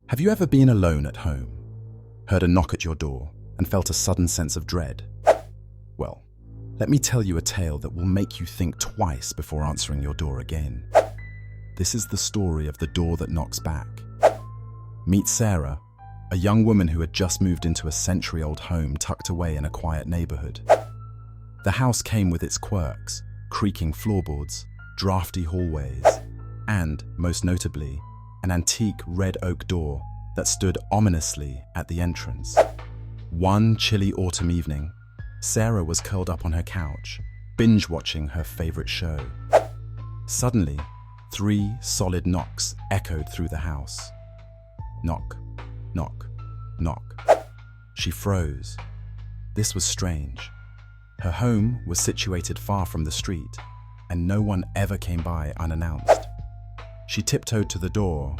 Have you ever been alone at home, heard a knock at your door, and felt a sudden sense of dread? Well, let me tell you a tale that will make you think twice before answering your door again. This is the story of the door that knocks back. Meet Sarah, a young woman who had just moved into a century-old home tucked away in a quiet neighborhood. The house came with its quirks, creaking floorboards, drafty hallways, and, most notably, an antique red oak door that stood ominously at the entrance. One chilly autumn evening, Sarah was curled up on her couch, binge-watching her favorite show. Suddenly, 3 solid knocks echoed through the house. Knock, knock, knock. She froze. This was strange. Her home was situated far from the street, and no one ever came by unannounced. She tiptoed to the door,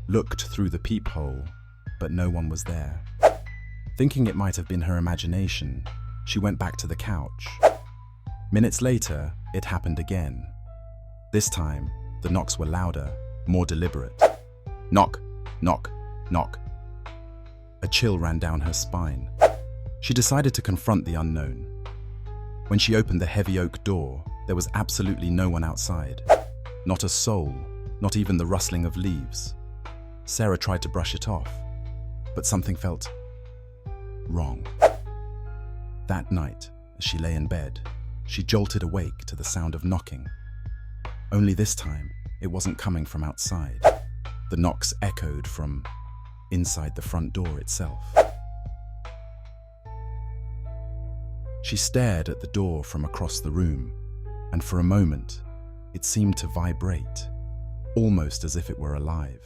looked through the peephole, but no one was there. Thinking it might have been her imagination, she went back to the couch. Minutes later, it happened again. This time, the knocks were louder, more deliberate. Knock, knock, knock. A chill ran down her spine. She decided to confront the unknown. When she opened the heavy oak door, there was absolutely no one outside. Not a soul, not even the rustling of leaves. Sarah tried to brush it off, but something felt wrong. That night, as she lay in bed, she jolted awake to the sound of knocking. Only this time, it wasn't coming from outside. The knocks echoed from inside the front door itself. She stared at the door from across the room, and for a moment, it seemed to vibrate, almost as if it were alive.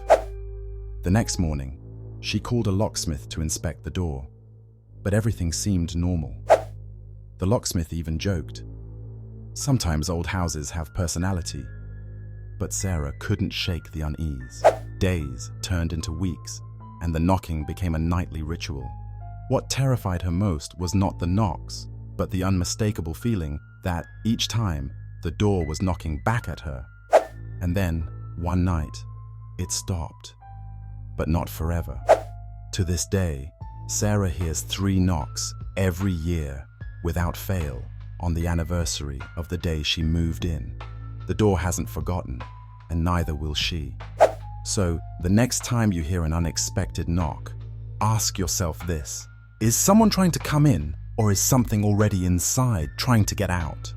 The next morning, she called a locksmith to inspect the door, but everything seemed normal. The locksmith even joked, "Sometimes old houses have personality." But Sarah couldn't shake the unease. Days turned into weeks, and the knocking became a nightly ritual. What terrified her most was not the knocks, but the unmistakable feeling that each time the door was knocking back at her. And then, one night, it stopped. But not forever. To this day, Sarah hears 3 knocks every year, without fail, on the anniversary of the day she moved in. The door hasn't forgotten, and neither will she. So, the next time you hear an unexpected knock, ask yourself this: is someone trying to come in, or is something already inside trying to get out?